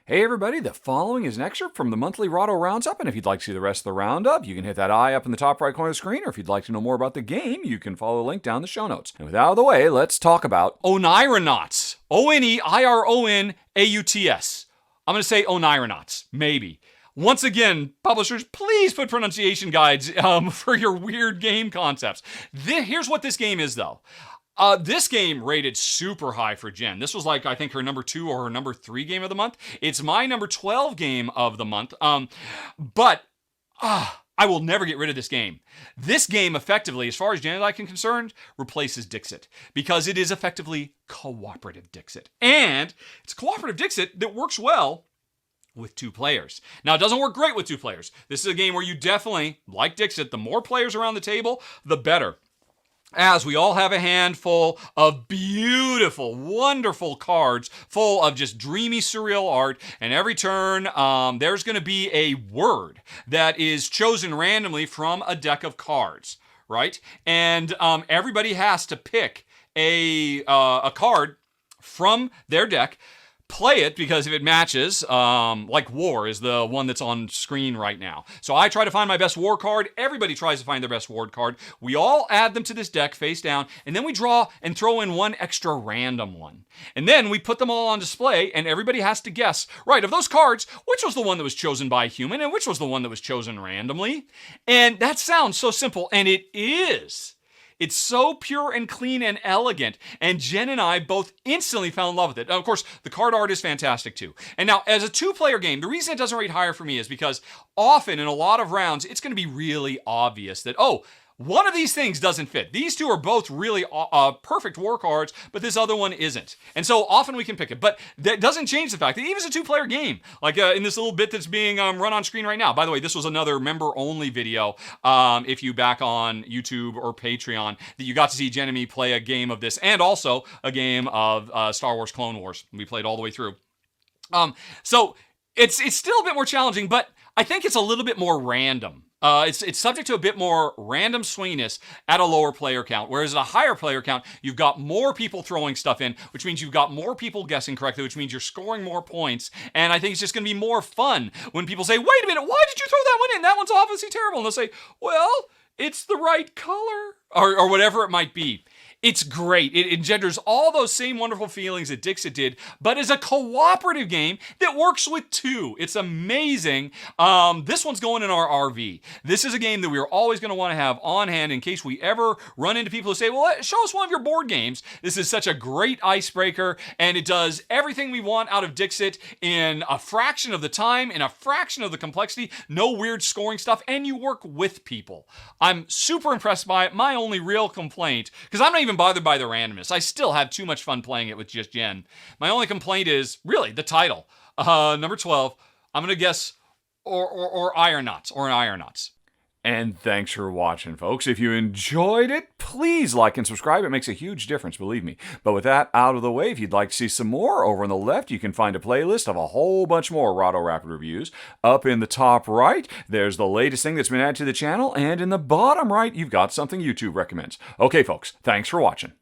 Hey everybody, the following is an excerpt from the monthly Rahdo Roundup, and if you'd like to see the rest of the Roundup, you can hit that eye up in the top right corner of the screen, or if you'd like to know more about the game, you can follow the link down in the show notes. And with that out of the way, let's talk about Oneironauts. Oneironauts. I'm going to say Oneironauts, maybe. Once again, publishers, please put pronunciation guides for your weird game concepts. Here's what this game is, though. This game rated super high for Jen. This was like, I think, her number 2 or her number 3 game of the month. It's my number 12 game of the month. But I will never get rid of this game. This game, effectively, as far as Jen and I are concerned, replaces Dixit. Because it is effectively cooperative Dixit. And it's cooperative Dixit that works well with 2 players. Now, it doesn't work great with 2 players. This is a game where you definitely, like Dixit, the more players around the table, the better. As we all have a handful of beautiful, wonderful cards full of just dreamy, surreal art, and every turn there's going to be a word that is chosen randomly from a deck of cards, right? And everybody has to pick a card from their deck, play it, because if it matches, like War is the one that's on screen right now. So I try to find my best War card. Everybody tries to find their best War card. We all add them to this deck face down, and then we draw and throw in one extra random one. And then we put them all on display, and everybody has to guess, right, of those cards, which was the one that was chosen by a human, and which was the one that was chosen randomly. And that sounds so simple, and it is. It's so pure and clean and elegant, and Jen and I both instantly fell in love with it. Of course, the card art is fantastic too. And now, as a 2-player game, the reason it doesn't rate higher for me is because often in a lot of rounds, it's going to be really obvious that, one of these things doesn't fit. These 2 are both really perfect war cards, but this other one isn't. And so often we can pick it. But that doesn't change the fact that even as a 2-player game, like in this little bit that's being run on screen right now. By the way, this was another member-only video, if you back on YouTube or Patreon, that you got to see Jen and me play a game of this, and also a game of Star Wars Clone Wars. We played all the way through. So it's still a bit more challenging, but I think it's a little bit more random. It's subject to a bit more random swinginess at a lower player count, whereas at a higher player count, you've got more people throwing stuff in, which means you've got more people guessing correctly, which means you're scoring more points, and I think it's just going to be more fun when people say, wait a minute, why did you throw that one in? That one's obviously terrible. And they'll say, well, it's the right color, or whatever it might be. It's great. It engenders all those same wonderful feelings that Dixit did, but as a cooperative game that works with 2. It's amazing. This one's going in our RV. This is a game that we're always going to want to have on hand in case we ever run into people who say, well, show us one of your board games. This is such a great icebreaker, and it does everything we want out of Dixit in a fraction of the time, in a fraction of the complexity, no weird scoring stuff, and you work with people. I'm super impressed by it. My only real complaint, because I'm not even bothered by the randomness. I still have too much fun playing it with just Jen. My only complaint is really the title. Number 12. I'm gonna guess Oneironauts. And thanks for watching, folks. If you enjoyed it, please like and subscribe. It makes a huge difference, believe me. But with that out of the way, if you'd like to see some more, over on the left, you can find a playlist of a whole bunch more Rahdo Rapid reviews. Up in the top right, there's the latest thing that's been added to the channel, and in the bottom right, you've got something YouTube recommends. Okay, folks, thanks for watching.